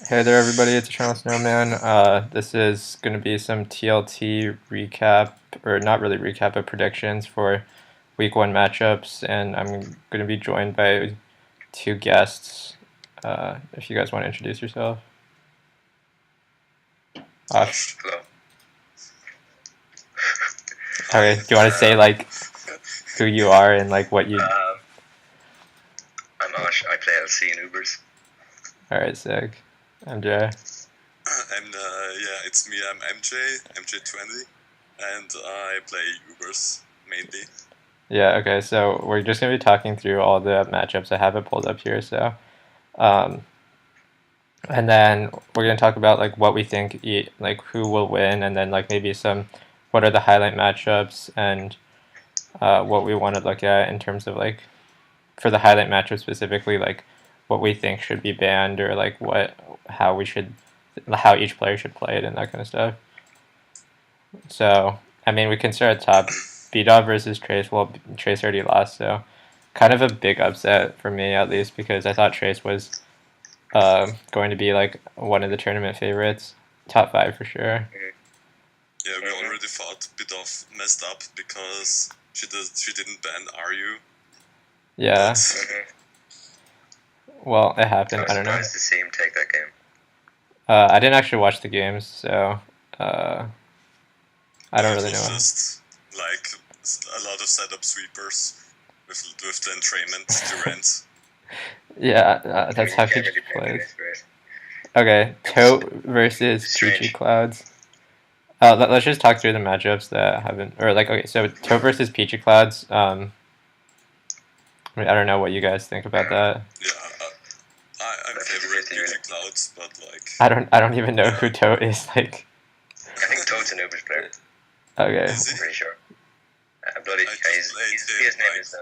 Hey there, everybody. It's Eternal Snowman. This is going to be some TLT recap, or not really recap, but predictions for Week 1 matchups. And I'm going to be joined by two guests. If you guys want to introduce yourself. Osh. Hello. Okay, do you want to say, like, who you are and, like, what you... I'm Osh. I play LC in Ubers. Alright, sick. I'm Jay. It's me. I'm MJ20, and I play Ubers mainly. Yeah, okay, so we're just going to be talking through all the matchups. I have it pulled up here, so... and then we're going to talk about, like, what we think, like, who will win, and then, like, maybe some... what are the highlight matchups, and what we want to look at in terms of, like, for the highlight matchup specifically, like, what we think should be banned, or, like, how each player should play it, and that kind of stuff. So, I mean, we can start at top. B-Dog versus Trace. Well, Trace already lost, so kind of a big upset for me, at least, because I thought Trace was going to be, like, one of the tournament favorites. Top 5 for sure. Yeah, we already thought Bidov messed up because she didn't ban RU. Yeah. Well, it happened. I don't know. I was surprised to see him take that game. I didn't actually watch the games, so I don't really know. It was just like a lot of setup sweepers with the entrainment Durant. Yeah, that's how he plays. Okay, Tote versus Peachy Clouds. Let's just talk through the matchups that haven't, or like, okay, so Tote versus Peachy Clouds. I mean, I don't know what you guys think about that. Yeah, I'm favorite Peachy Clouds, but like I don't even know who Tote is. Like, I think Toad's an Ubers player. Okay. I'm pretty sure. His name is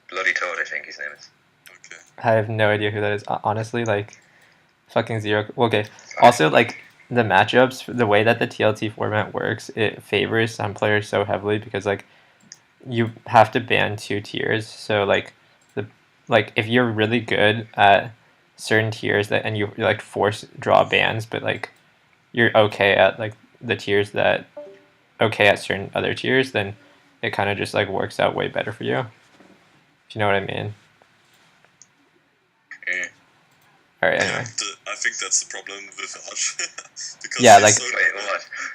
Bloody Toad, I think his name is. Okay. I have no idea who that is. Honestly, like, fucking zero. Okay. Also, like, the matchups, the way that the TLT format works, it favors some players so heavily because, like, you have to ban 2 tiers. So, like, if you're really good at certain tiers and you like force draw bans, but like you're okay at like the tiers that okay at certain other tiers, then it kind of just like works out way better for you. If you know what I mean. All right. Anyway. I think that's the problem with Ash. Because yeah, like. So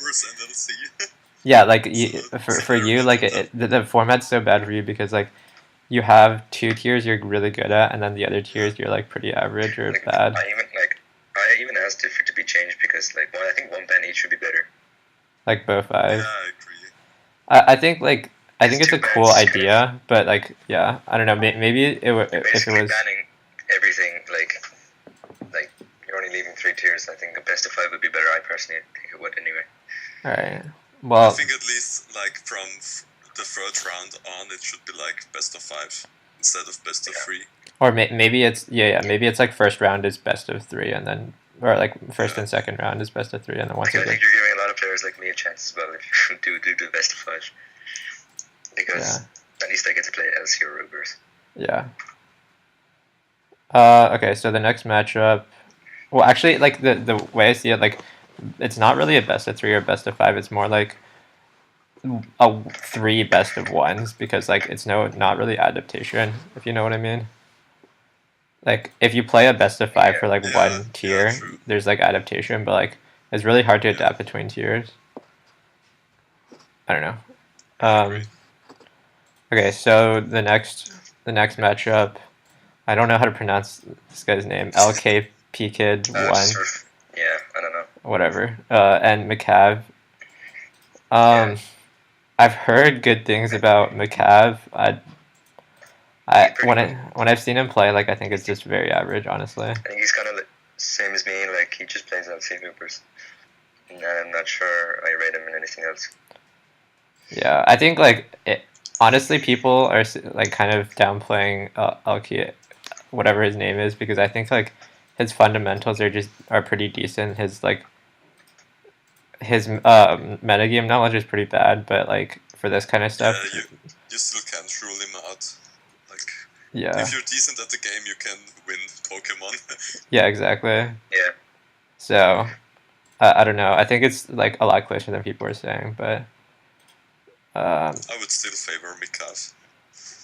worse and LC. Yeah, like for you, like the format's so bad for you because like you have 2 tiers you're really good at, and then the other tiers you're like pretty average or like, bad. I even asked if it to be changed because like I think one ban each would be better. Like both 5. Yeah, I agree. I think like it's a cool idea, but like yeah, I don't know. Maybe if it was banning everything like you're only leaving 3 tiers. I think a best of 5 would be better. I personally think it would anyway. All right. Well, I think at least like from the 3rd round on, it should be like best of 5 instead of best of 3. Or maybe it's maybe it's like first round is best of 3, and then or like first and second round is best of 3, and then once I think you're giving a lot of players like me a chance as well if you do the best of 5 because at least I get to play LC or Ubers. Yeah. Okay, so the next matchup. Well, actually, like the way I see it, like it's not really a best of 3 or best of 5. It's more like a 3 best of 1s because like it's not really adaptation, if you know what I mean. Like if you play a best of 5 for like one tier, there's like adaptation, but like it's really hard to adapt between tiers. I don't know. Okay, so the next matchup, I don't know how to pronounce this guy's name. LKP Kid 1. Yeah, I don't know. Whatever. And McCav. I've heard good things about McCav. When I've seen him play, like I think it's just very average, honestly. I think he's kind of the same as me. Like he just plays LC Hoopers, and I'm not sure I rate him in anything else. Yeah, I think like honestly, people are like kind of downplaying LK, whatever his name is, because I think like his fundamentals are pretty decent. His metagame knowledge is pretty bad, but like for this kind of stuff, you still can't rule him out. Yeah. If you're decent at the game, you can win Pokemon. Yeah, exactly. Yeah. So I don't know. I think it's like a lot closer than people are saying, but I would still favor Mikav.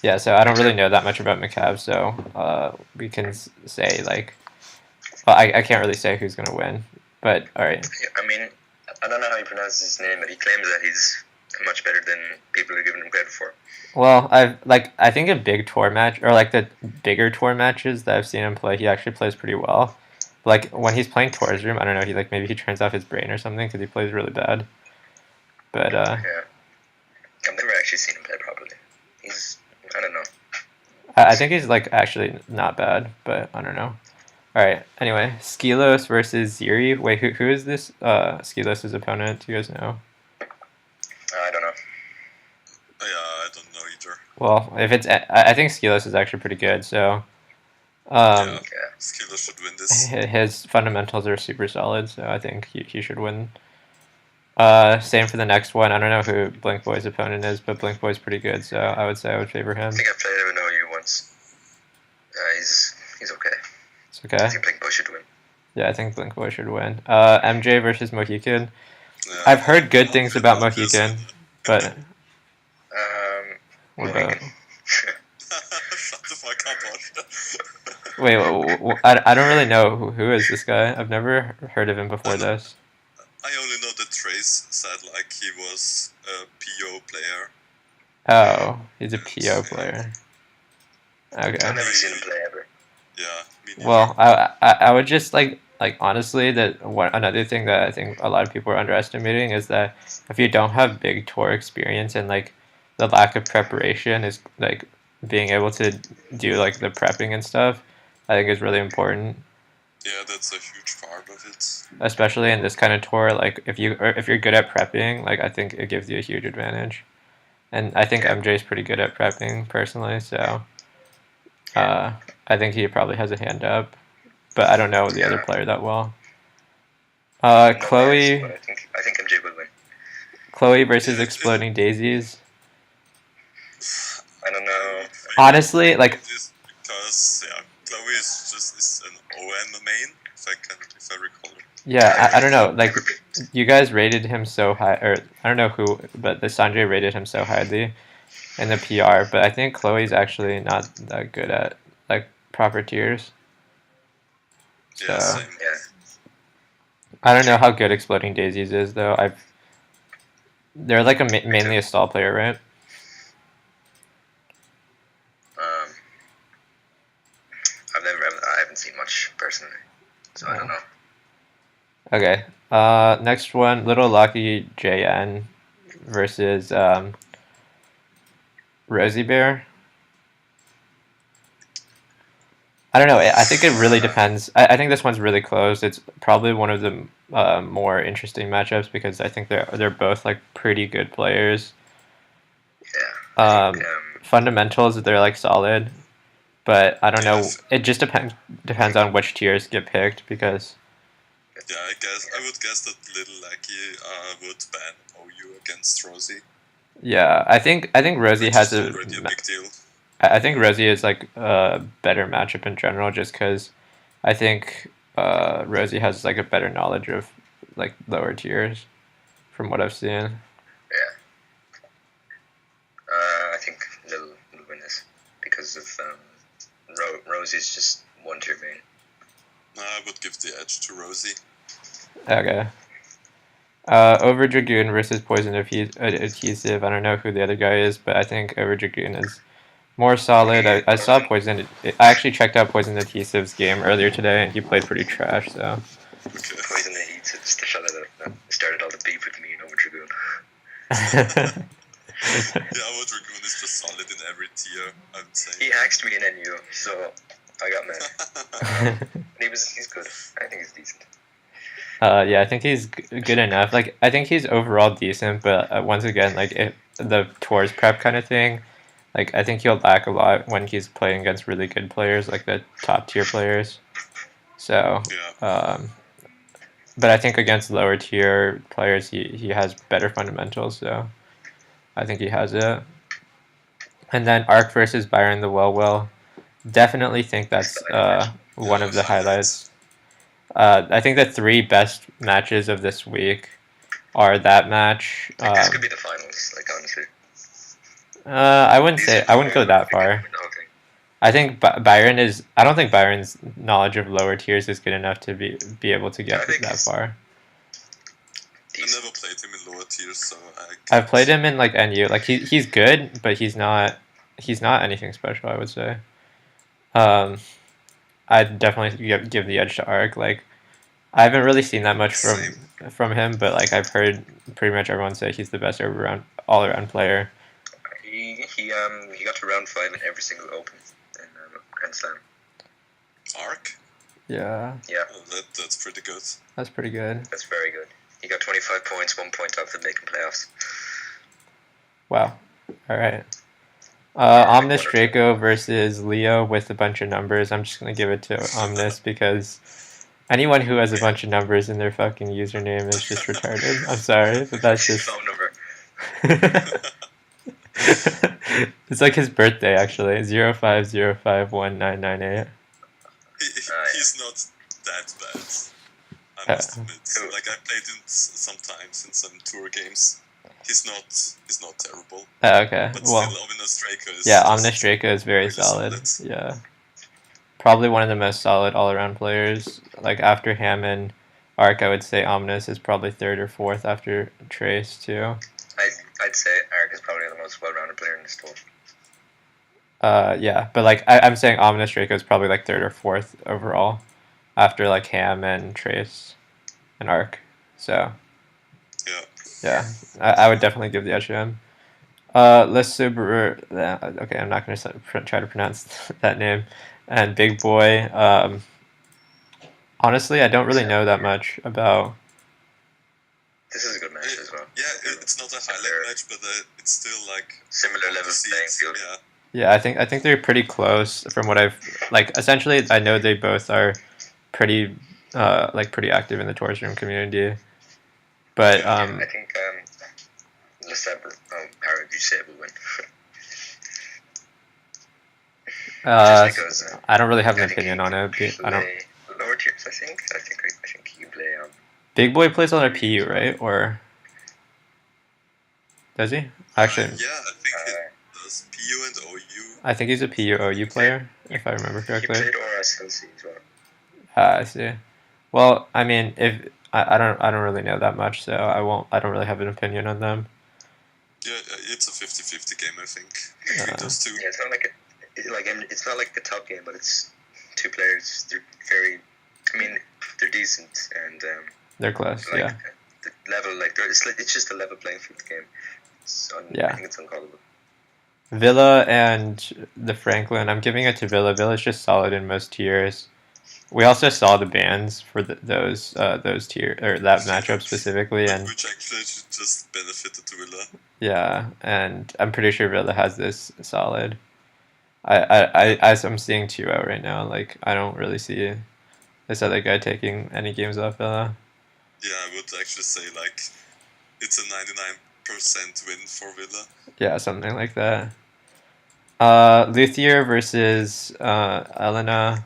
yeah. So I don't really know that much about McCabe, so we can say like, well, I can't really say who's gonna win, but all right. I mean, I don't know how you pronounce his name, but he claims that he's much better than people are giving him credit for. Well, I think a big tour match or like the bigger tour matches that I've seen him play, he actually plays pretty well. Like when he's playing Tours Room, I don't know, he like maybe he turns off his brain or something because he plays really bad. But Yeah, I've never actually seen him play properly. I don't know. I think he's like actually not bad, but I don't know. All right. Anyway, Skilos versus Ziri. Wait, who is this? Skilos' opponent. Do you guys know? I don't know. Yeah, I don't know either. Well, if it's, I think Skilos is actually pretty good. So, Yeah, Skilo should win this. his fundamentals are super solid. So I think he should win. Same for the next one. I don't know who Blink Boy's opponent is, but Blink Boy's pretty good. So I would say I would favor him. I think I played him in OU once. He's okay. It's okay. I think Blink Boy should win. Yeah, I think Blink Boy should win. MJ versus Mohican. Yeah, I've heard good things about Mohican, but what about? Shut the fuck up, Wait, I don't really know who is this guy. I've never heard of him before this. I only know that Trace said like he was a PO player. Oh, he's a PO player. I've Okay. never seen him play ever. Yeah. Me neither. Well, I would just like honestly that another thing that I think a lot of people are underestimating is that if you don't have big tour experience and like the lack of preparation is like being able to do like the prepping and stuff, I think is really important. Yeah, that's a huge part of it. Especially in this kind of tour, like if you're good at prepping, like I think it gives you a huge advantage. And I think MJ's pretty good at prepping personally, so I think he probably has a hand up. But I don't know the other player that well. Chloe But I think MJ will win. Chloe versus Exploding Daisies. I don't know. Honestly, like This because Chloe is an OM main, if I recall it. yeah, I don't know. Like you guys rated him so high, or I don't know who, but the Sanjay rated him so highly in the PR. But I think Chloe's actually not that good at like proper tiers. So Yeah, same. Yeah. I don't know how good Exploding Daisies is though. They're like mainly a stall player, right? I haven't seen much personally, so I don't know. Okay. Next one, Little Lucky JN versus Rosie Bear. I don't know. I think it really depends. I think this one's really close. It's probably one of the more interesting matchups because I think they're both like pretty good players. Yeah. I think, Fundamentals, they're like solid, but I don't know. It just depends on which tiers get picked because Yeah, I would guess that Little Lucky would ban OU against Rosie. yeah, I think Rosie Which has is a. already a big deal. I think Rosie is like a better matchup in general, just because I think Rosie has like a better knowledge of like lower tiers, from what I've seen. Yeah. I think Lil will win this because of Rosie's just one tier main. I would give the edge to Rosie. Okay. Over Dragoon versus Poison Adhesive. I don't know who the other guy is, but I think Over Dragoon is more solid. I saw Poison. I actually checked out Poison Adhesive's game earlier today, and he played pretty trash. So. Okay. Poison Adhesive is the fella that started all the beef with me and Over Dragoon. Yeah, Oshawott Dragoon is just solid in every tier, I would say. He hacked me in NU, so I got mad. He's good. I think he's decent. Yeah, I think he's good enough. Like, I think he's overall decent, but once again, like, if the tours prep kind of thing, like, I think he'll lack a lot when he's playing against really good players, like the top tier players. So, Yeah. but I think against lower tier players, he has better fundamentals. So, I think he has it. And then Arc versus Byron the Well. Definitely think that's one of the highlights. I think the 3 best matches of this week are that match. Like, this could be the finals. Like, honestly, I wouldn't these say are I the wouldn't go ones that that could far. win the whole thing. I think Byron is. I don't think Byron's knowledge of lower tiers is good enough to be able to I get think that he's far. I decent. never played him in lower tiers, so I I've played can't. him in like NU. Like he's good, but he's not anything special, I would say. I'd definitely give the edge to Ark. Like I haven't really seen that much Same. from him, but like I've heard pretty much everyone say he's the best all around player. He got to round 5 in every single Open in Grand Slam. Arc? Yeah, Yeah, Oh, that's pretty good. that's pretty good. that's very good. He got 25 points, 1 point off the making playoffs. Wow. All right. like Omnis one or two. Draco versus Leo with a bunch of numbers. I'm just gonna give it to Omnis because anyone who has a bunch of numbers in their fucking username is just retarded. I'm sorry, but that's His just. phone number. It's like his birthday actually. 05051998. He's not that bad, I must admit. Like I played him sometimes in some tour games. He's not terrible, Okay. but Well, still Omnis Draco is yeah, just Omnis Draco is very really solid. Yeah. Probably one of the most solid all around players. Like after Hammond, Arc, I would say Omnis is probably 3rd or 4th after Trace too. I'd say Ark is probably the most well-rounded player in this tour. Yeah, but like I'm saying Omnis Draco is probably like 3rd or 4th overall after like Ham and Trace and Arc. So Yeah. yeah, I would definitely give the edge to him. Les Subaru. Okay, I'm not going to try to pronounce that name. And Big Boy. Honestly, I don't really know that much about. This is a good match as well. Yeah, it's not a highlight match, but it's still like Similar level playing field. Yeah. Yeah, I think they're pretty close from what I've like. Essentially, I know they both are pretty pretty active in the Tours Room community. But I think Lessebre, Harry Ducet will win. Just because I don't really have an I think opinion he on it. can I don't. play lower tiers. I think he can play Big Boy plays on a PU, right? Or does he? Actually, Yeah, I think it does. PU and OU. I think he's a PU OU player, if I remember he correctly. played RSLC as well. I see. Well, I mean, if I don't really know that much, so I don't really have an opinion on them. Yeah, it's a 50-50 game, I think, between those two. Yeah, it's not like it's not like the top game, but it's two players. They're very, I mean, they're decent and They're close, like yeah. the level, it's just a level playing field game. Yeah. I think it's uncallable. Villa and the Franklin. I'm giving it to Villa. Villa's just solid in most tiers. We also saw the bans for those tier or that matchup specifically, and Which actually just benefited Villa. yeah, and I'm pretty sure Villa has this solid. As I'm seeing 2-0 right now, like I don't really see this other guy taking any games off Villa. Yeah, I would actually say like it's a 99% win for Villa. Yeah, something like that. Luthier versus Elena.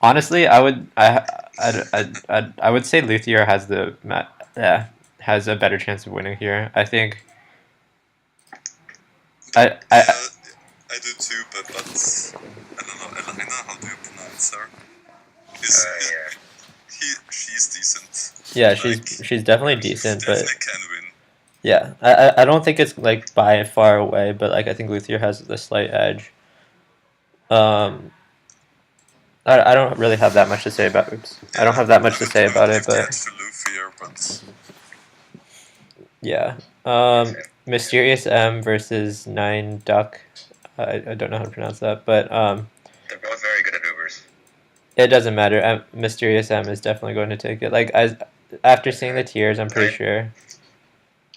Honestly, I would say Luthier has has a better chance of winning here. I think. I do too, but I don't know. Elena, how do you pronounce her? She's decent. Yeah, she's definitely decent, she but definitely can win. yeah, I don't think it's like by far away, but like I think Luthier has the slight edge. I don't really have that much to say about. Oops, I don't have that much to say about it, but yeah. Mysterious M versus 9 Duck. I don't know how to pronounce that, but they're both very good at Ubers. It doesn't matter. Mysterious M is definitely going to take it. Like after seeing the tiers, I'm pretty sure.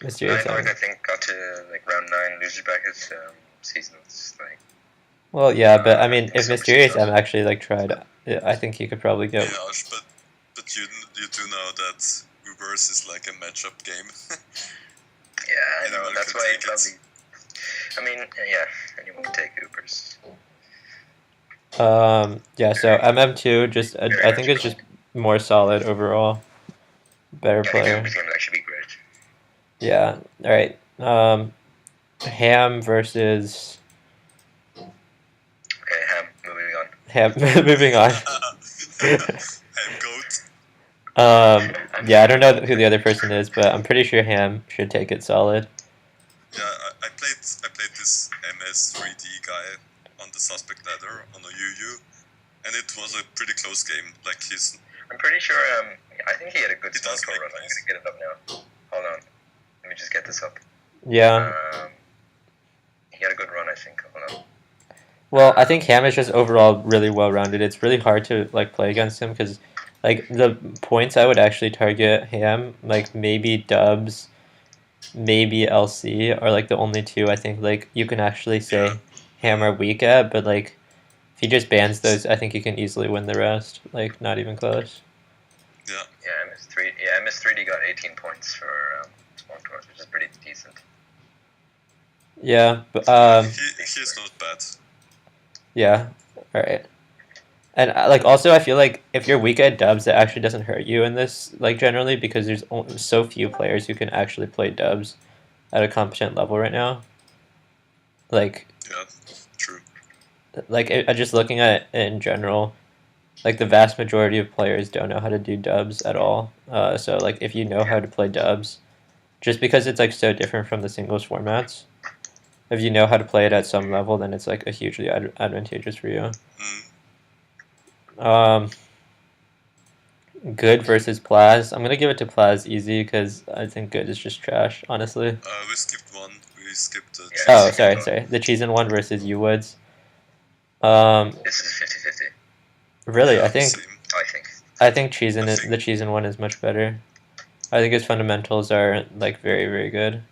Mysterious M. I think got to like round 9 losers brackets seasons. Like. Well, yeah, but I mean, if Mysterious M actually like tried, I think he could probably go. Yeah, but you do know that Ubers is like a matchup game. Yeah, I know. That's why it probably. I mean, yeah, anyone can take Ubers. Yeah. So MM2 just I think it's just more solid overall, better Yeah, player. Uber's game will actually be great. Yeah. All right. Ham versus Okay, Ham. Moving on. Ham. Moving on. Ham goat. Yeah, I don't know who the other person is, but I'm pretty sure Ham should take it solid. Yeah, I played this MS3D guy on the suspect ladder on a UU, and it was a pretty close game. Like I'm pretty sure. I think he had a good He does Stalker make run. I'm plays. gonna get it up now. Hold on. Let me just get this up. Yeah. He had a good run, I think. Hold on. Well, I think Ham is just overall really well rounded. It's really hard to like play against him because like the points I would actually target Ham, like maybe Dubs, maybe LC are like the only two I think like you can actually say Ham are weak at, but like if he just bans those, I think he can easily win the rest. Like not even close. Yeah. Yeah, MS3D got 18 points for Small Tours, which is pretty decent. Yeah, but he's not bad. yeah, all right. And like also, I feel like if you're weak at dubs, it actually doesn't hurt you in this like generally because there's so few players who can actually play dubs at a competent level right now. Like Yeah, true. like just looking at it in general, like the vast majority of players don't know how to do dubs at all. So like if you know how to play dubs, just because it's like so different from the singles formats, if you know how to play it at some level, then it's like a hugely advantageous for you. Good versus Plaz. I'm gonna give it to Plaz easy because I think Good is just trash, honestly. We skipped one. We skipped the Oh, sorry. The Cheesin one versus U Woods. This is 50-50. Really, Yeah, I think same. the Cheesin one is much better. I think his fundamentals are like very, very good.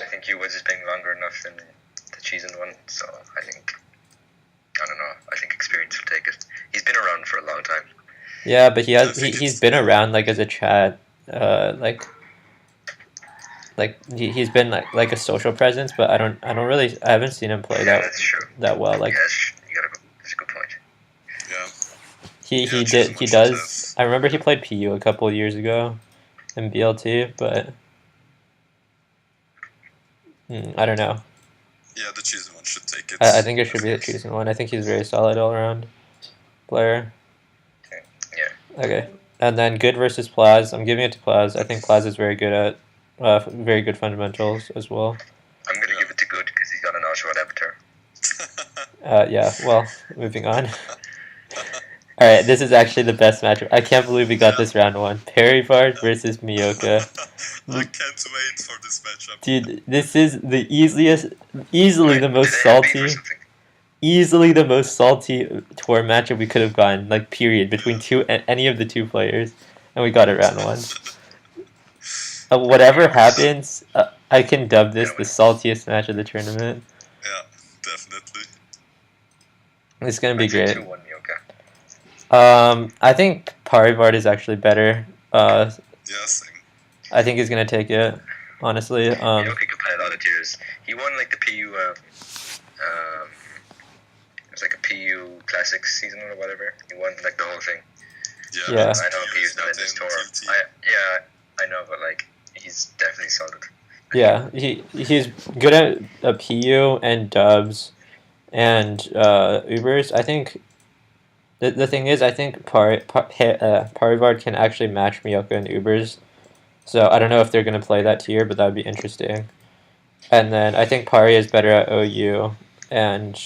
I think U-Woods is being longer enough than the Cheesin one, so I don't know. I think experience will take it. He's been around for a long time. Yeah, but he's been around like as a chat, like he's been like a social presence, but I haven't seen him play That's true. that well. Like Yes, that's a good point. Yeah. He does. I remember he played PU a couple of years ago in BLT, but I don't know. Yeah, the Cheesin one should take it. I think it should be the Cheesin one. I think he's very solid all around player. Yeah. Okay, and then Good versus Plaz. I'm giving it to Plaz. I think Plaz is very good at very good fundamentals as well. I'm gonna give it to Good because he's got an Oshawott avatar. Yeah. Well, moving on. All right, this is actually the best matchup. I can't believe we got this round one. Perryvard versus Miyoka. I can't wait for this matchup. Dude, this is the easily the most salty tour matchup we could have gotten, like period, between any of the two players, and we got it round one. Whatever happens, I can dub this the saltiest match of the tournament. Yeah, definitely. It's gonna be great. 2-1 Miyoka. I think Parivard is actually better. Yeah, same. I think he's gonna take it. Honestly, Miyoka could play a lot of tiers. He won like the PU. It was like a PU Classics season or whatever. He won like the whole thing. Yeah. I know PU's not in this tour. I know, but like he's definitely solid. Yeah, he's good at a PU and dubs and Ubers. I think the thing is, I think Parivard can actually match Miyoka and Ubers. So I don't know if they're going to play that tier, but that would be interesting. And then I think Pari is better at OU and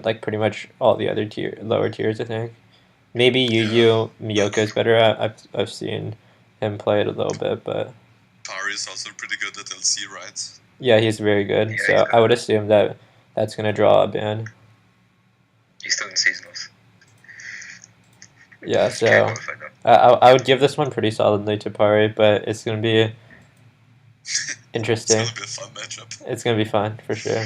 like pretty much all the other lower tiers, I think. Maybe UU Miyoka is better at. I've seen him play it a little bit, but Pari is also pretty good at LC, right? yeah, he's very good. Yeah, So I would assume that's going to draw a ban. He's still in seasonals. Yeah, so I would give this one pretty solidly to Pari, but it's going to be interesting. It's going to be a fun matchup. It's going to be fun, for sure.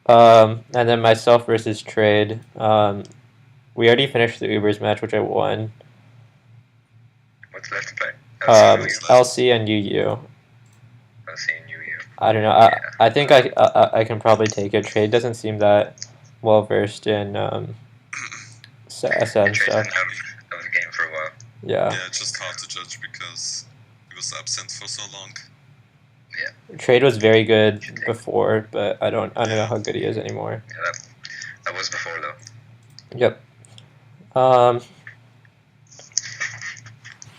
Yeah. And then myself versus Trade. We already finished the Ubers match, which I won. What's left to play? LC and UU. LC and UU. I don't know. I think I can probably take it. Trade doesn't seem that well versed in SM stuff. That was a Yeah. Yeah, it's just hard to judge because he was absent for so long. Yeah. Trade was very good before, but I don't know how good he is anymore. Yeah, that was before though. Yep.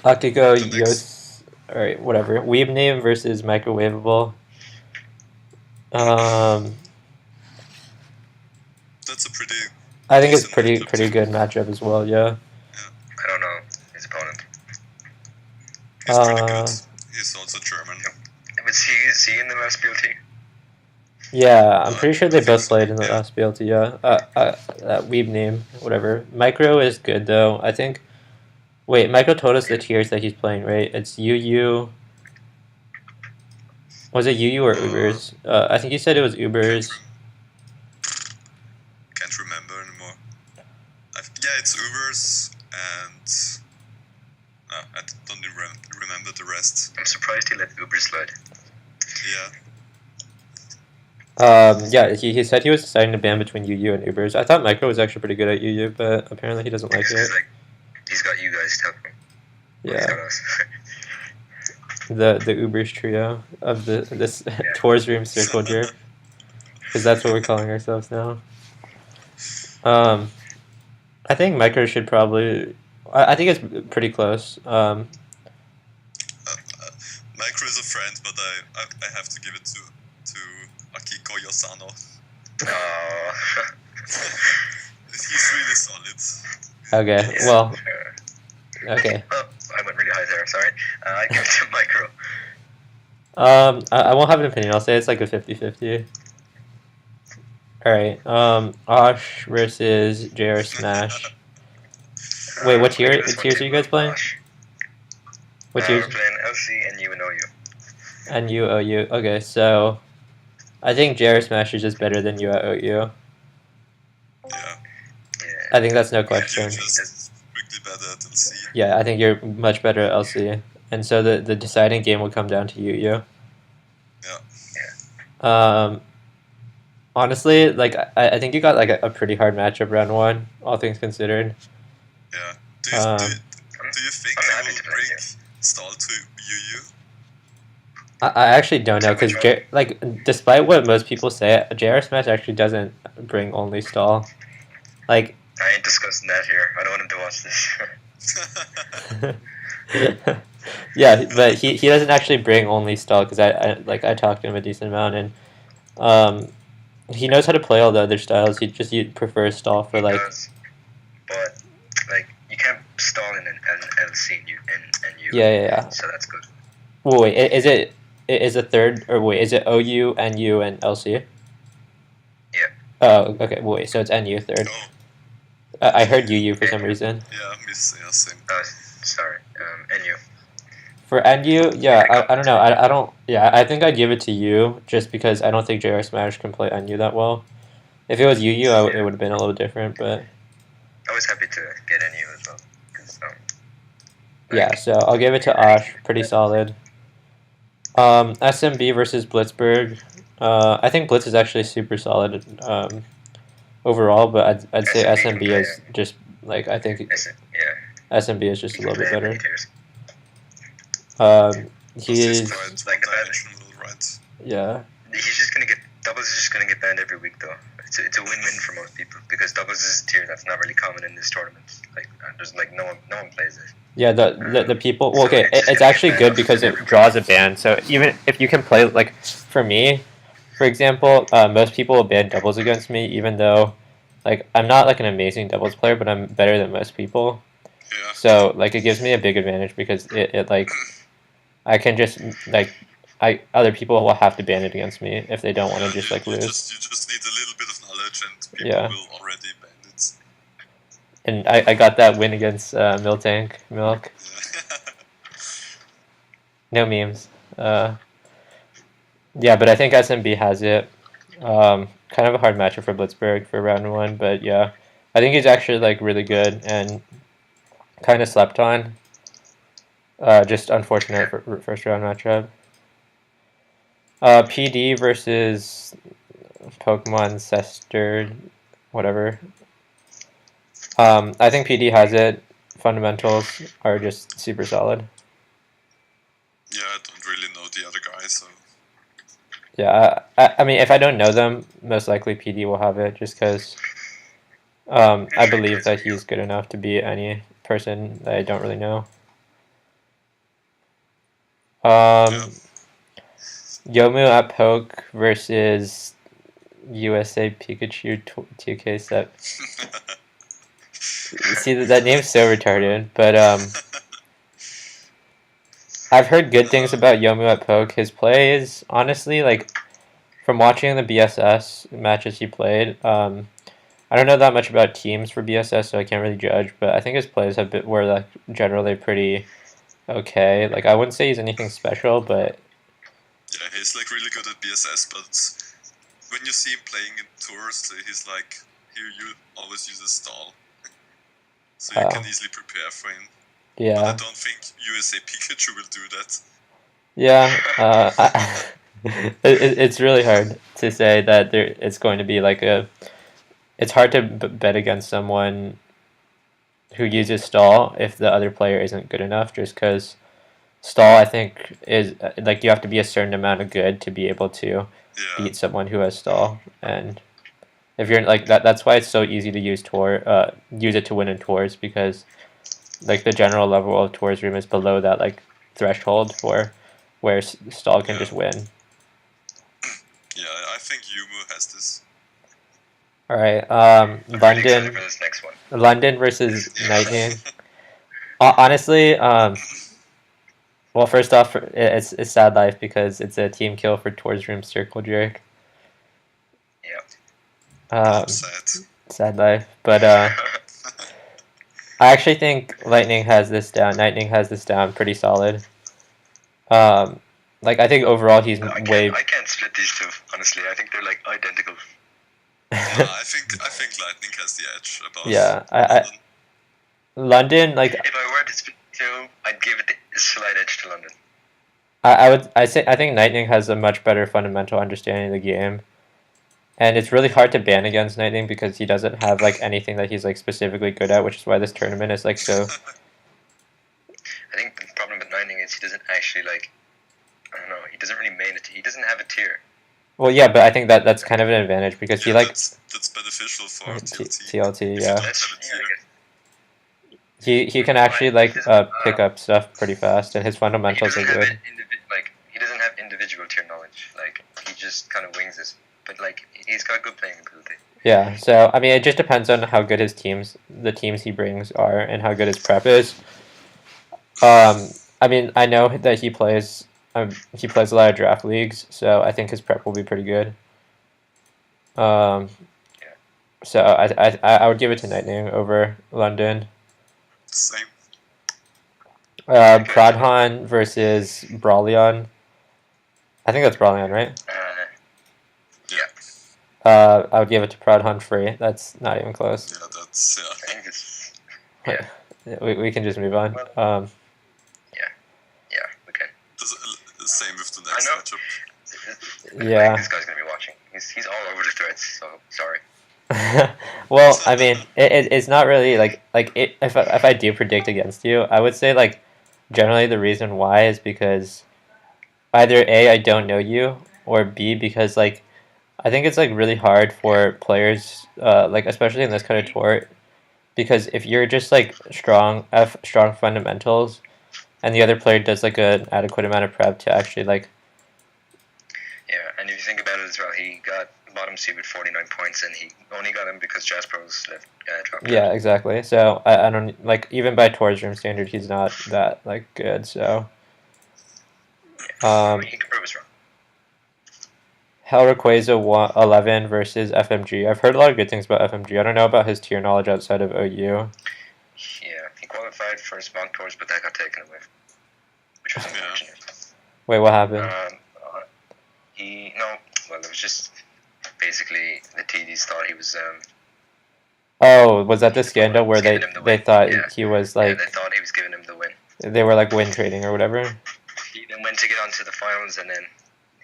Akiko Yos. Alright, whatever. Weeb name versus microwavable. That's a pretty. I think it's pretty matchup good matchup as well. Yeah. I don't know his opponent. He's pretty good. He's also German. Was he in the last BLT? Yeah, I'm pretty sure they both so. played in the last BLT. Yeah. Weeb name, whatever. Micro is good though. I think. Wait, Micro told us the tiers that he's playing, right? It's UU. Was it UU or Ubers? I think you said it was Ubers. Can't remember anymore. Yeah, it's Ubers and I don't even remember the rest. I'm surprised he let Uber slide. Yeah. Yeah, he said he was deciding to ban between UU and Ubers. I thought Micro was actually pretty good at UU, but apparently he doesn't like it. Like, he's got you guys to help him. Yeah. He's got us. the Ubers trio of this Tours Room Circle Jerk, because that's what we're calling ourselves now. I think Micro should probably. I think it's pretty close. Micro is a friend, but I have to give it to Akiko Yosano. Oh. He's really solid. Okay, well. Okay. Oh, I went really high there. Sorry. I give it to Micro. I won't have an opinion. I'll say it's like a 50-50. Alright, Osh versus JR Smash. Wait, what tiers are you guys playing? What tiers? We're playing LC and U and OU. And U, OU. Okay, so I think JR Smash is just better than you at OU. Yeah. I think that's no question. Yeah, I think you're much better at LC. And so the deciding game will come down to UU. Yeah. Honestly, like I think you got like a pretty hard matchup round one, all things considered. Yeah. Do you think he will bring Stall to UU? I actually don't know because like despite what most people say, JR Smash actually doesn't bring only Stall. Like I ain't discussing that here. I don't want him to watch this. Yeah, but he doesn't actually bring only Stall because I talked to him a decent amount and he knows how to play all the other styles. He prefers Stall for like. But like you can't stall in an LC and U. Yeah. So that's good. Well, wait, is a third or wait, is it OU, NU, and LC? Yeah. Oh, okay. Well, wait, so it's NU third. Oh. I heard UU for some reason. Yeah, same. Sorry, NU. For NU, yeah, I don't know. I don't. Yeah, I think I'd give it to you just because I don't think JR Smash can play NU that well. If it was UU, it would have been a little different, but. I was happy to get NU as well. Yeah, so I'll give it to Osh. Pretty solid. SMB versus Blitzberg. I think Blitz is actually super solid overall, but I'd say SMB is just like I think SMB is just a little bit better. He's yeah. He's just gonna get doubles. Is just gonna get banned every week though. It's a win-win for most people because doubles is a tier that's not really common in this tournament. Like there's like no one plays it. Yeah, the people. Well, okay, it's actually good because it draws a ban. So even if you can play like for me, for example, most people will ban doubles against me, even though like I'm not like an amazing doubles player, but I'm better than most people. Yeah. So like it gives me a big advantage because it like I can just like other people will have to ban it against me if they don't want to just like lose. You just need a little bit of knowledge and people will already ban it. And I got that win against Milk. No memes. Yeah, but I think SMB has it. Kind of a hard matchup for Blitzberg for round one, but yeah, I think he's actually like really good and kind of slept on. Just unfortunate for first round matchup. PD versus Pokemon Cester, whatever. I think PD has it fundamentals are just super solid. Yeah, I don't really know the other guy, so. Yeah, I mean, if I don't know them, most likely PD will have it, just because I believe that he's good enough to beat any person that I don't really know. Yomu at Poke versus USA Pikachu 2K set. See, that name's so retarded, but I've heard good things about Yomu at Poke. His play is honestly like, from watching the BSS matches he played. I don't know that much about teams for BSS, so I can't really judge. But I think his plays were like generally pretty okay. Like, I wouldn't say he's anything special, but yeah, he's like really good at BSS. But when you see him playing in tours, he's like, here you always use a stall, so you can easily prepare for him. Yeah. But I don't think USA Pikachu will do that. Yeah. It's really hard to say that it's going to be like a. It's hard to bet against someone who uses stall if the other player isn't good enough, just because stall, I think, is like you have to be a certain amount of good to be able to beat someone who has stall. And if you're like that, that's why it's so easy to use use it to win in tours, because like the general level of tours room is below that like threshold for where stall can just win. Yeah, I think Yumu has this. All right, London. For this next one. London versus Lightning. Honestly, well, first off, it's sad life because it's a team kill for Tours Room Circle Jerk. Yeah. Sad life, but I actually think Lightning has this down. Lightning has this down pretty solid. Like, I think overall he's I can't split these two. Honestly, I think they're like identical. I think Lightning has the edge above. Yeah, London, like, if I were to split two, I'd give it a slight edge to London. I think Lightning has a much better fundamental understanding of the game, and it's really hard to ban against Lightning because he doesn't have like anything that he's like specifically good at, which is why this tournament is like so. I think the problem with Lightning is he doesn't actually like. I don't know. He doesn't really main it. He doesn't have a tier. Well, yeah, but I think that's kind of an advantage because he like that's beneficial for TLT. TLT, yeah. He can actually like pick up stuff pretty fast, and his fundamentals are good. He doesn't have individual tier knowledge. Like, he just kind of wings it, but like he's got good playing ability. Yeah, so I mean, it just depends on how good the teams he brings are, and how good his prep is. I mean, I know that he plays a lot of draft leagues, so I think his prep will be pretty good. So I would give it to Lightning over London. Same. Pradhan versus Brawleon. I think that's Brawleon, right? Yeah. I would give it to Pradhan free. That's not even close. Yeah, that's yeah. We can just move on. Yeah, we can. The same with the next matchup. Yeah. This guy's gonna be watching. He's all over the threads, so sorry. Well, I mean, it's not really like if I do predict against you, I would say like generally the reason why is because either A, I don't know you, or B, because like I think it's like really hard for players like especially in this kind of tour, because if you're just like strong fundamentals and the other player does like an adequate amount of prep to actually like. Yeah, and if you think about it as well, he got bottom seed with 49 points, and he only got him because Jasper's dropped out. Yeah, exactly. So I don't like, even by Tours Room standard, he's not that like good. So he can prove us wrong. Hellrayquaza 11 versus FMG. I've heard a lot of good things about FMG. I don't know about his tier knowledge outside of OU. Yeah, he qualified for his mock tours, but that got taken away, which was unfortunate. Wait, what happened? It was just basically the TDs thought he was. Oh, was that the scandal where they thought he was like? Yeah, they thought he was giving him the win. They were like win trading or whatever. He then went to get onto the finals, and then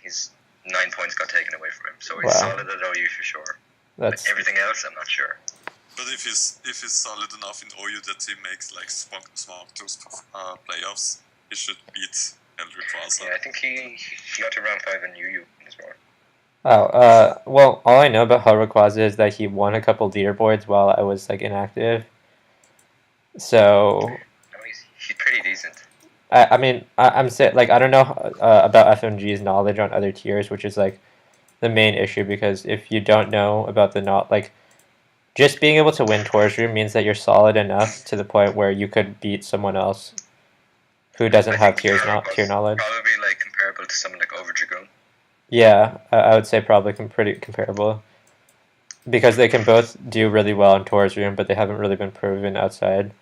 his 9 points got taken away from him. So he's solid at OU for sure. But everything else, I'm not sure. But if he's solid enough in OU that he makes like smart those playoffs, he should beat Eldrick Vaza. Yeah, I think he got to round 5 in UU as well. Oh, well, all I know about Harukawaza is that he won a couple leaderboards while I was like inactive. So. No, he's pretty decent. I mean, I'm saying like I don't know about FMG's knowledge on other tiers, which is like the main issue because if you don't know about the not like just being able to win Tours Room means that you're solid enough to the point where you could beat someone else who doesn't have tier knowledge. Probably like comparable to someone like Over Dragoon. Yeah, I would say probably pretty comparable because they can both do really well in Tours Room, but they haven't really been proven outside,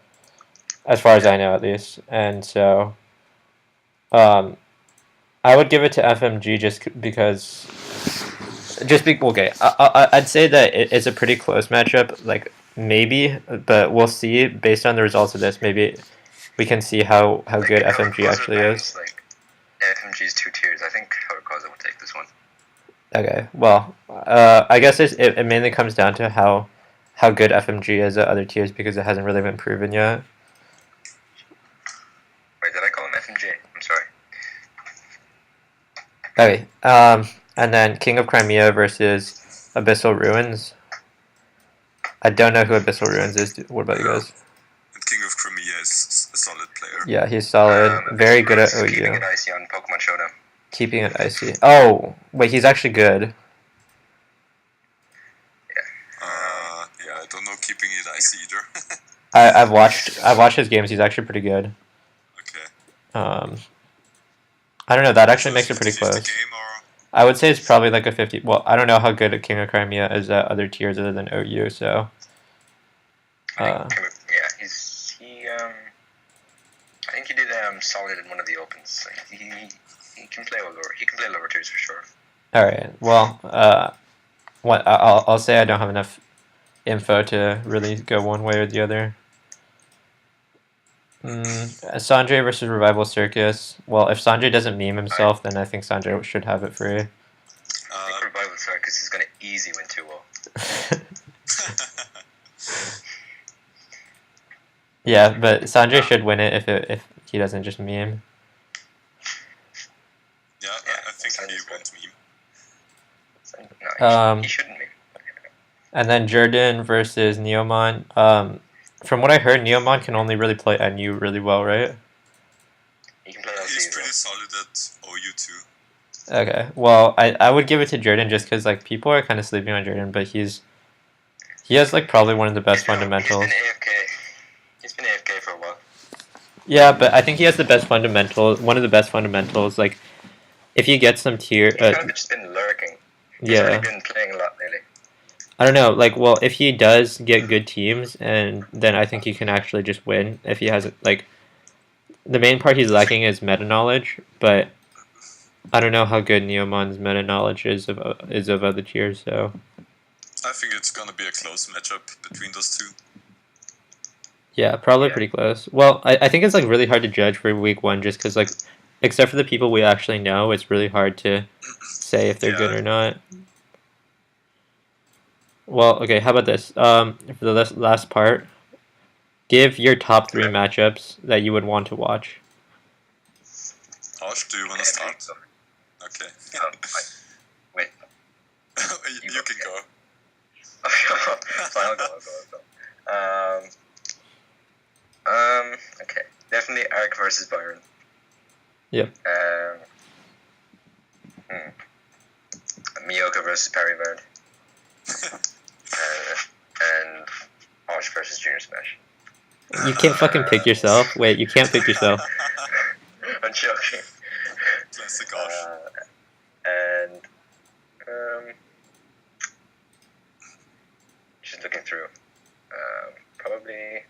as far as I know at least. And so, I would give it to FMG just because. Okay. I'd say that it's a pretty close matchup. Like maybe, but we'll see based on the results of this. Maybe we can see how good FMG actually is. Like FMG's 2 tiers. I think Harukawaza will take this one. Okay. Well, I guess it mainly comes down to how good FMG is at other tiers because it hasn't really been proven yet. Wait, did I call him FMG? I'm sorry. Okay. And then King of Crimea versus Abyssal Ruins. I don't know who Abyssal Ruins is. What about you guys? King of Crimea is a solid player. Yeah, he's solid. Very good at OU. Keeping it icy on Pokemon Showdown. Keeping it icy. Oh, wait, he's actually good. Yeah, I don't know keeping it icy either. I've watched his games. He's actually pretty good. Okay. I don't know. That actually makes it pretty close. Game or? I would say it's probably like a 50. Well, I don't know how good a King of Crimea is at other tiers other than OU. So. I think he did solid in one of the opens. He can play lower. He can play lower tiers for sure. All right. Well, I'll say I don't have enough info to really go one way or the other. Sanjay versus Revival Circus. Well, if Sanjay doesn't meme himself, then I think Sanjay should have it free. I think Revival Circus is going to easy win 2-0. Yeah, but Sanjay should win it if he doesn't just meme. Yeah, I think he won't meme. No, he shouldn't meme. And then Jordan versus Neomon. From what I heard, Neomon can only really play NU really well, right? He can play He's pretty solid at OU too. Okay, well, I would give it to Jordan just because like people are kind of sleeping on Jordan, but he has like probably one of the best fundamentals. He's been AFK for a while. Yeah, but I think he has the best fundamentals. One of the best fundamentals. Like, if you get some tier, he's kind of just been lurking. He's already been playing a lot lately. I don't know. Like, well, if he does get good teams, and then I think he can actually just win. If he has like, the main part he's lacking is meta knowledge, but I don't know how good Neomon's meta knowledge is of other tiers. So I think it's gonna be a close matchup between those two. Yeah, probably pretty close. Well, I think it's like really hard to judge for week 1 just because like, except for the people we actually know, it's really hard to say if they're good or not. Well, okay, how about this? For the last part, give your top 3 matchups that you would want to watch. Osh, do you want to start? Okay. Wait. you can go. Fine, I'll go. Okay. Definitely Ark versus Byron. Yep. Miyoka versus Parivard. And Osh versus Junior Smash. You can't fucking pick yourself. Wait, you can't pick yourself. I'm joking. Classic Osh. And just looking through. Probably.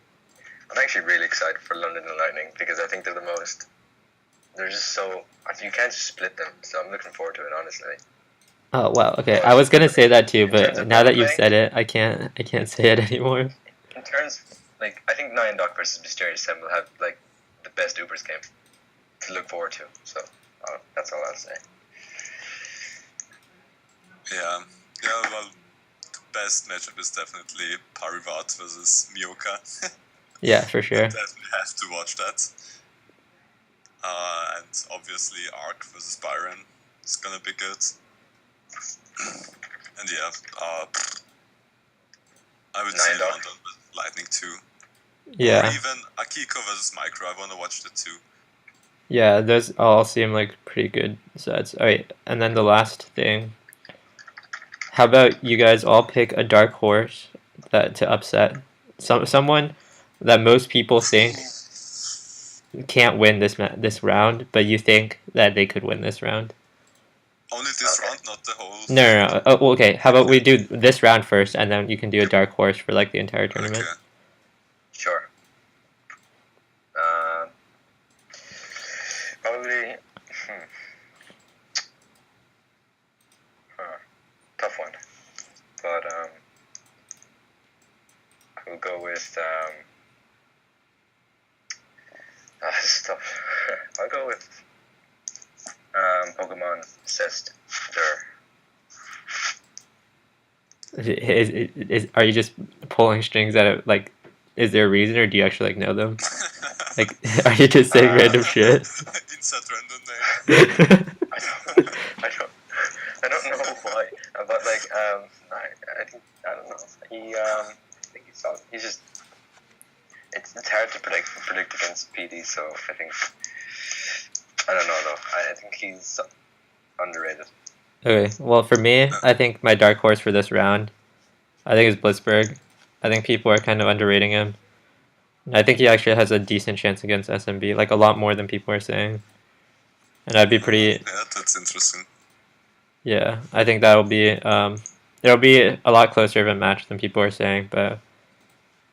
I'm actually really excited for London and Lightning because I think they're the most. They're just so. You can't just split them, so I'm looking forward to it, honestly. Oh wow, okay. I was gonna say that too, but now that you've said it, I can't say it anymore. In terms, like, I think Nyan Doc versus Mysterious Sam will have like the best Ubers game to look forward to. So that's all I'll say. Yeah. Well, best matchup is definitely Parivat versus Mioka. Yeah, for sure. Definitely have to watch that. And obviously Arc versus Byron is gonna be good. And yeah, I would say London with Lightning too. Yeah. Or even Akiko versus Micro. I want to watch that too. Yeah, those all seem like pretty good sets. All right, and then the last thing. How about you guys all pick a dark horse that to upset someone that most people think can't win this round, but you think that they could win this round. Only this round, not the whole. No. Oh, okay. How about we do this round first, and then you can do a dark horse for like the entire tournament. Okay. Sure. Probably. Tough one, but I will go with. This is tough. I'll go with Pokemon Cest. Are you just pulling strings out of like? Is there a reason, or do you actually like know them? Like, are you just saying random shit? Insert random name. I don't know why, but like I don't know. I think he's solid. He's just it's hard to predict against PD. So I think I don't know though. I think he's underrated. Okay, well for me, I think my dark horse for this round, I think is Blitzberg. I think people are kind of underrating him. I think he actually has a decent chance against SMB, like a lot more than people are saying. And I'd be pretty. Yeah, that's interesting. Yeah, I think that'll be it'll be a lot closer of a match than people are saying, but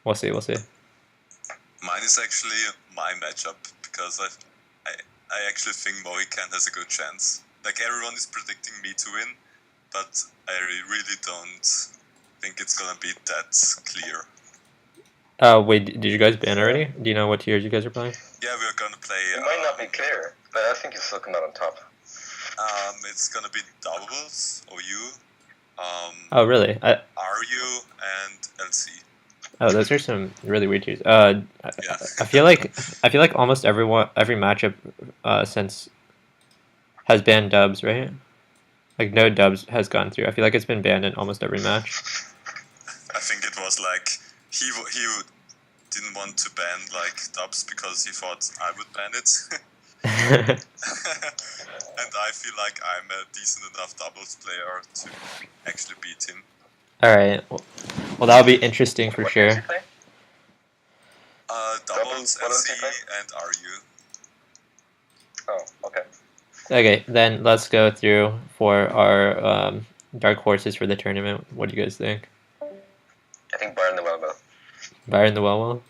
we'll see. Mine is actually my matchup because I actually think Mohican has a good chance. Like everyone is predicting me to win, but I really don't think it's gonna be that clear. Wait, did you guys ban already? Do you know what tiers you guys are playing? Yeah, we're gonna play. It might not be clear, but I think you'll still come out on top. It's gonna be doubles or you. Oh really? RU and LC. Oh, those are some really weird tiers. I feel like almost every matchup since has banned dubs, right? Like no dubs has gone through. I feel like it's been banned in almost every match. I think it was like he didn't want to ban like dubs because he thought I would ban it. And I feel like I'm a decent enough doubles player to actually beat him. All right. Well, that'll be interesting for sure. Doubles, LC, and RU. Oh, okay. Okay, then let's go through for our dark horses for the tournament. What do you guys think? I think Byron the Well. Byron the Well.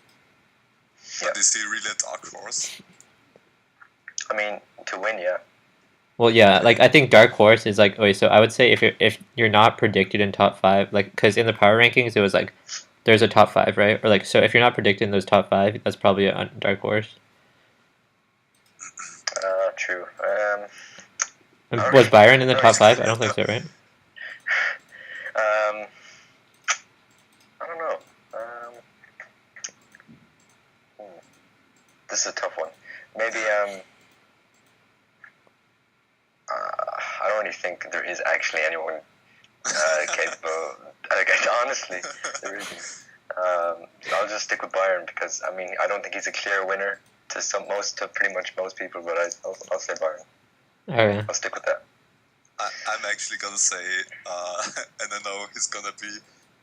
But is he really a dark horse? I mean, to win, yeah. Well, yeah, like I think dark horse is like okay. So I would say if you're not predicted in top 5, like because in the power rankings it was like there's a top 5, right? Or like so if you're not predicted in those top 5, that's probably a dark horse. True. Was Byron in the top 5? I don't think so, right? I don't know. This is a tough one. Maybe I don't really think there is actually anyone capable. Like, honestly, there isn't. I'll just stick with Byron because I mean I don't think he's a clear winner to pretty much most people, but I'll say Byron. Okay. I'll stick with that. I'm actually gonna say, and I know he's gonna be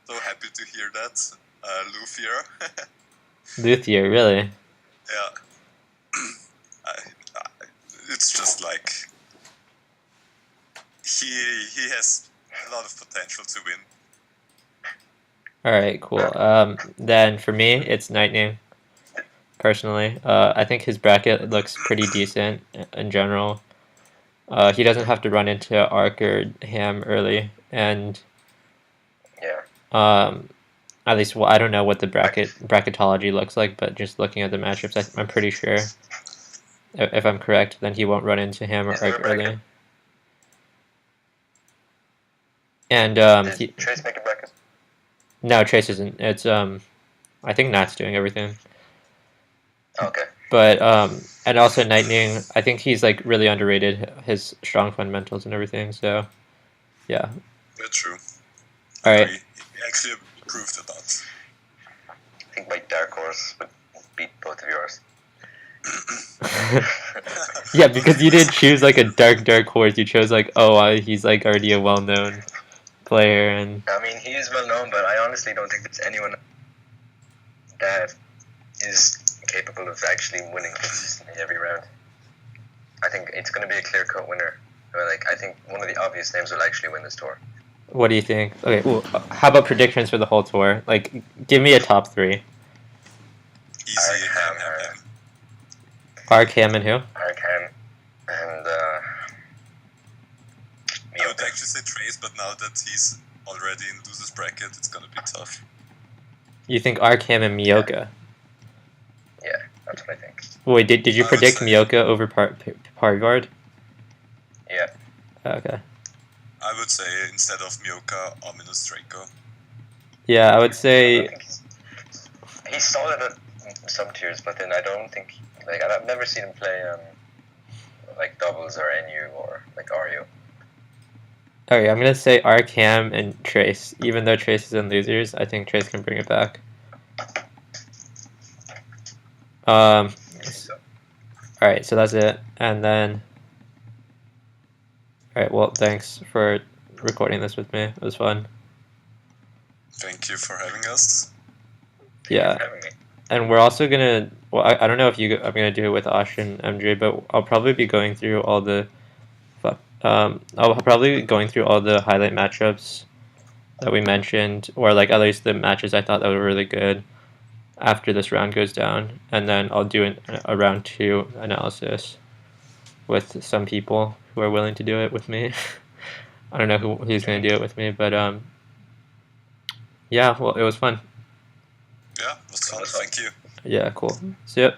so happy to hear that, Luthier. Luthier, really? Yeah. It's just like he has a lot of potential to win. All right, cool. Then for me, it's Lightning. Personally, I think his bracket looks pretty decent in general. He doesn't have to run into Arc or Ham early, and yeah. At least I don't know what the bracketology looks like, but just looking at the matchups, I'm pretty sure. If I'm correct, then he won't run into Ham or Arc early. And And did Trace make a bracket? No, Trace isn't. It's I think Nat's doing everything. Okay. But and also Lightning, I think he's like really underrated. His strong fundamentals and everything. So yeah. Yeah, true. All right. Agree. He actually improved a lot. I think my dark horse would beat both of yours. Yeah, because you didn't choose like a dark horse. You chose like, oh, he's like already a well-known player, and I mean, he is well known, but I honestly don't think there's anyone that is capable of actually winning consistently every round. I think it's going to be a clear-cut winner. Like, I think one of the obvious names will actually win this tour. what do you think? Okay, well, how about predictions for the whole tour? Like, give me a top three. Easy. Ham. Arkham and who? Arkham and I would actually say Trace, but now that he's already in loser's bracket, it's gonna be tough. You think Arkham and Miyoka? Yeah, that's what I think. Wait, did you I would predict say- Miyoka over Parvard? Yeah. Okay. I would say instead of Mioka, Ominous Draco. Yeah, I would I say think he's solid at some tiers, but then I don't think like I've never seen him play like doubles or NU or like RU. okay. I'm gonna say Arkham and Trace. Even though Trace is in losers, I think Trace can bring it back. So, All right, so that's it, and then. All right. Well, thanks for recording this with me. It was fun. Thank you for having us. Yeah. for having me. And we're also gonna. Well, I don't know if I'm gonna do it with Ash and MJ, but I'll probably be going through all the. I'll probably be going through all the highlight matchups that we mentioned, or like at least the matches I thought that were really good. After this round goes down, and then I'll do a round 2 analysis with some people who are willing to do it with me. I don't know who's gonna do it with me, but yeah. Well, it was fun. Yeah, it was fun. Thank you. Yeah, cool. See ya.